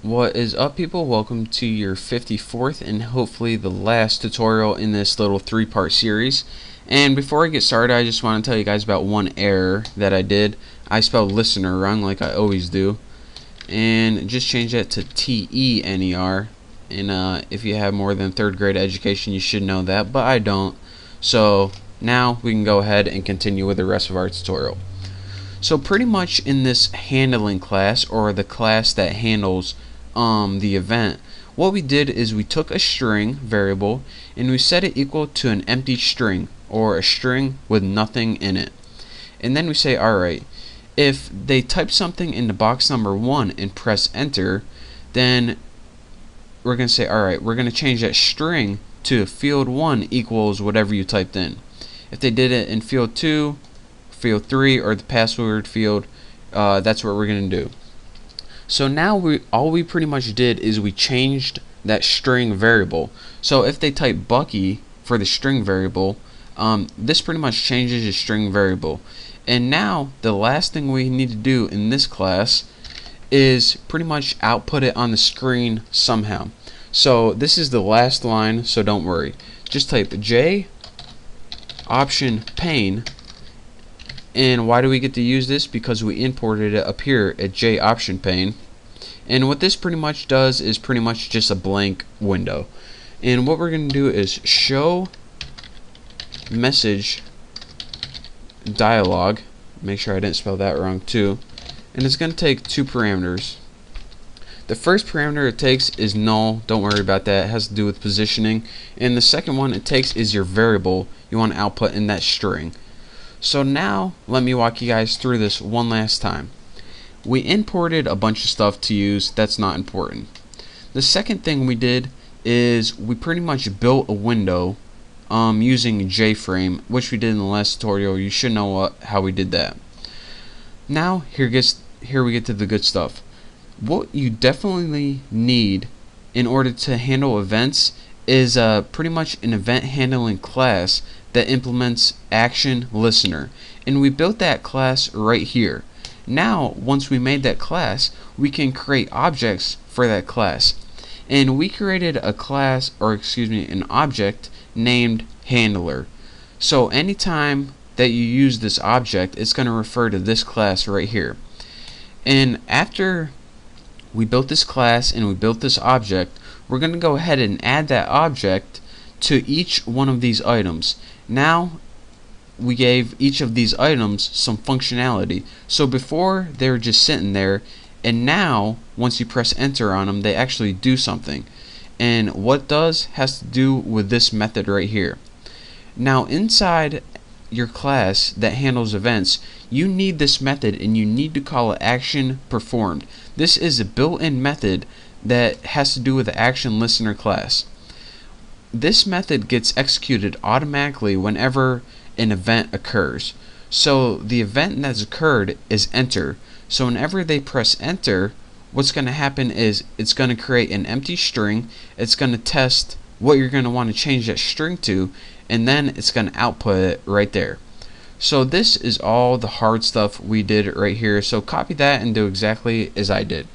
What is up, people? Welcome to your 54th and hopefully the last tutorial in this little three-part series. And before I get started, I just want to tell you guys about one error that I did. I spelled listener wrong like I always do, and just change that to T-E-N-E-R. And if you have more than third grade education, you should know that, but I don't. So now we can go ahead and continue with the rest of our tutorial. So pretty much in this handling class, or the class that handles the event, what we did is we took a string variable and we set it equal to an empty string, or a string with nothing in it. And then we say, alright, if they type something into box number 1 and press enter, then we're going to say, alright, we're going to change that string to field 1 equals whatever you typed in. If they did it in field 2, field 3, or the password field, that's what we're going to do. So now all we pretty much did is we changed that string variable. So if they type Bucky for the string variable, this pretty much changes your string variable. And now the last thing we need to do in this class is pretty much output it on the screen somehow. So this is the last line, so don't worry. Just type J option pane. And why do we get to use this? Because we imported it up here at J option pane. And what this pretty much does is pretty much just a blank window. And what we're going to do is show message dialog. Make sure I didn't spell that wrong too. And it's going to take two parameters. The first parameter it takes is null. Don't worry about that. It has to do with positioning. And the second one it takes is your variable you want to output in that string. So now let me walk you guys through this one last time. We imported a bunch of stuff to use that's not important. The second thing we did is we pretty much built a window using JFrame, which we did in the last tutorial. You should know how we did that. Now here we get to the good stuff. What you definitely need in order to handle events is pretty much an event handling class that implements action listener, and we built that class right here. Now once we made that class, we can create objects for that class, and we created a class, or excuse me, an object named handler. So anytime that you use this object, it's going to refer to this class right here. And after we built this class and we built this object, we're going to go ahead and add that object to each one of these items. Now we gave each of these items some functionality. So before they were just sitting there, and now once you press enter on them, they actually do something. And what it does has to do with this method right here. Now inside your class that handles events, you need this method and you need to call it action performed. This is a built-in method that has to do with the action listener class. This method gets executed automatically whenever an event occurs. So the event that's occurred is enter. So whenever they press enter, what's going to happen is it's going to create an empty string. It's going to test what you're going to want to change that string to, and then it's going to output it right there. So this is all the hard stuff we did right here. So copy that and do exactly as I did.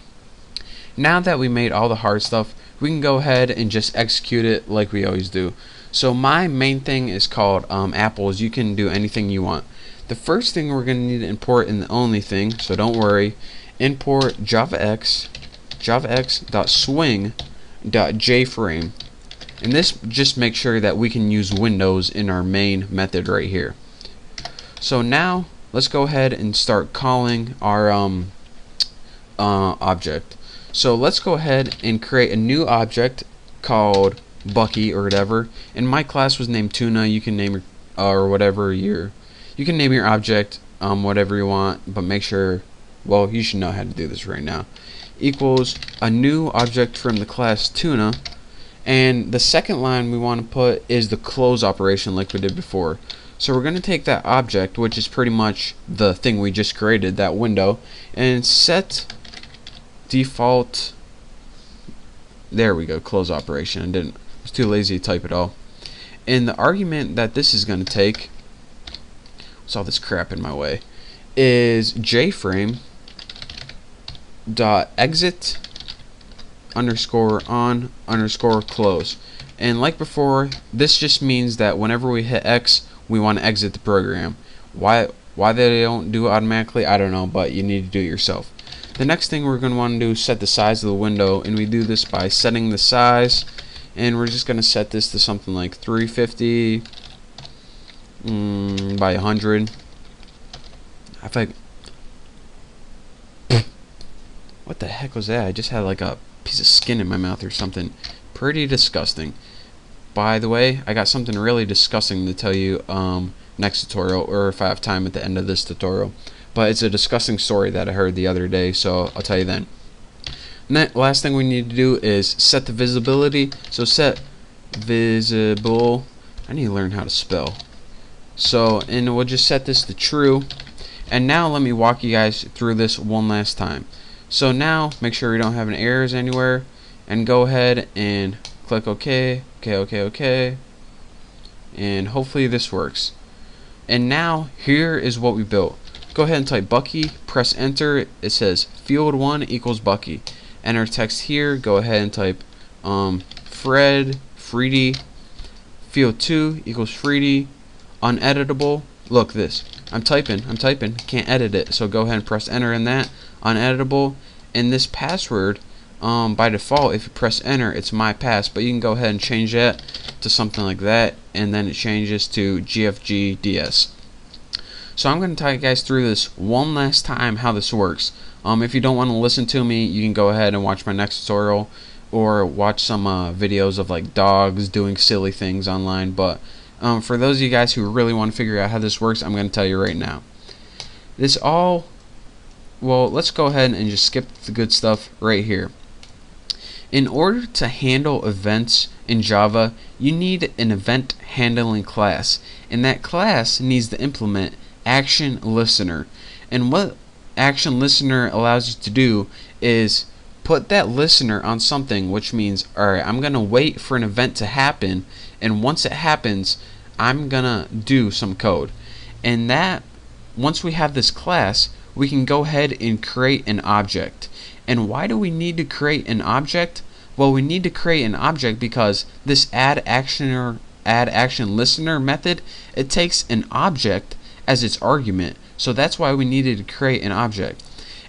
Now that we made all the hard stuff, we can go ahead and just execute it like we always do. So my main thing is called apples. You can do anything you want. The first thing we're going to need to import, and the only thing, so don't worry, import javax.swing.jframe. And this just makes sure that we can use windows in our main method right here. So now let's go ahead and start calling our object. So let's go ahead and create a new object called Bucky or whatever. And my class was named Tuna. You can name your or whatever you can name your object whatever you want, but make sure, well, you should know how to do this right now. Equals a new object from the class Tuna, and the second line we want to put is the close operation like we did before. So we're going to take that object, which is pretty much the thing we just created, that window, and set default, there we go, close operation. I was too lazy to type it all. And the argument that this is going to take, what's all this crap in my way, is JFrame dot exit underscore on underscore close. And like before, this just means that whenever we hit X, we want to exit the program. Why they don't do it automatically, I don't know, but you need to do it yourself. The next thing we're going to want to do is set the size of the window, and we do this by setting the size, and we're just going to set this to something like 350 by 100. I think. What the heck was that? I just had like a piece of skin in my mouth or something. Pretty disgusting. By the way, I got something really disgusting to tell you next tutorial, or if I have time at the end of this tutorial. But it's a disgusting story that I heard the other day, so I'll tell you then. Last thing we need to do is set the visibility. So set visible. I need to learn how to spell. So, and we'll just set this to true. And now let me walk you guys through this one last time. So now make sure we don't have any errors anywhere, and go ahead and click OK, OK, and hopefully this works. And now here is what we built. Go ahead and type Bucky, press enter. It says field 1 equals Bucky. Enter text here. Go ahead and type Freedy. Field 2 equals Freedy. Uneditable. Look this. I'm typing. Can't edit it. So go ahead and press enter in that. Uneditable. And this password, by default, if you press enter, it's my pass. But you can go ahead and change that to something like that, and then it changes to GFGDS. So I'm going to tell you guys through this one last time how this works. If you don't want to listen to me, you can go ahead and watch my next tutorial, or watch some videos of like dogs doing silly things online. But for those of you guys who really want to figure out how this works, I'm going to tell you right now. Well, let's go ahead and just skip the good stuff right here. In order to handle events in Java, you need an event handling class, and that class needs to implement action listener. And what action listener allows you to do is put that listener on something, which means, alright, I'm gonna wait for an event to happen, and once it happens, I'm gonna do some code. And that, once we have this class, we can go ahead and create an object. And why do we need to create an object? Well, we need to create an object because this add action listener method, it takes an object as its argument. So that's why we needed to create an object.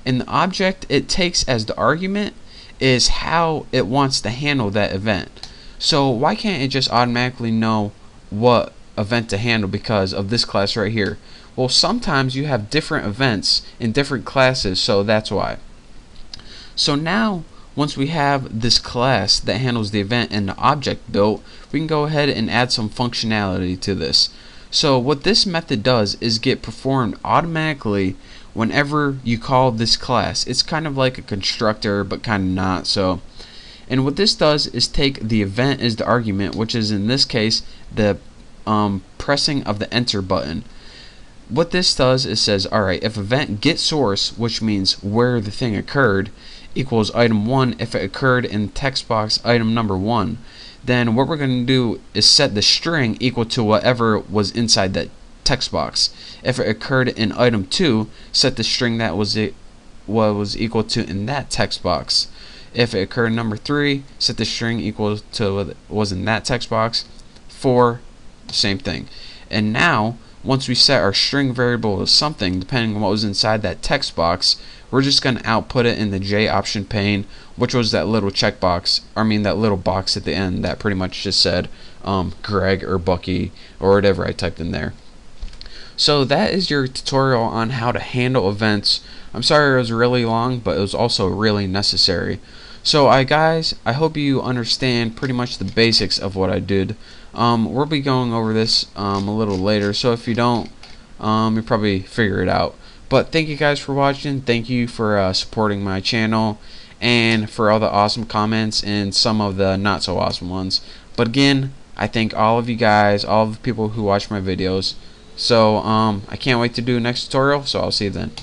And the object it takes as the argument is how it wants to handle that event. So why can't it just automatically know what event to handle because of this class right here? Well, sometimes you have different events in different classes, so that's why. So now, once we have this class that handles the event and the object built, we can go ahead and add some functionality to this. So what this method does is get performed automatically whenever you call this class. It's kind of like a constructor, but kind of not. So, and what this does is take the event as the argument, which is in this case the pressing of the enter button. What this does is says, alright, if event get source, which means where the thing occurred, equals item 1 if it occurred in text box item number 1, then what we're going to do is set the string equal to whatever was inside that text box. If it occurred in item 2, set the string that was equal to in that text box. If it occurred in number 3, set the string equal to what was in that text box. 4, same thing. And now, once we set our string variable to something, depending on what was inside that text box, we're just going to output it in the J option pane, which was that little checkbox, that little box at the end that pretty much just said Greg or Bucky or whatever I typed in there. So that is your tutorial on how to handle events. I'm sorry it was really long, but it was also really necessary. So guys, I hope you understand pretty much the basics of what I did. We'll be going over this a little later, so if you don't, you'll probably figure it out. But thank you guys for watching. Thank you for supporting my channel, and for all the awesome comments and some of the not so awesome ones. But again, I thank all of you guys, all of the people who watch my videos. So I can't wait to do the next tutorial, so I'll see you then.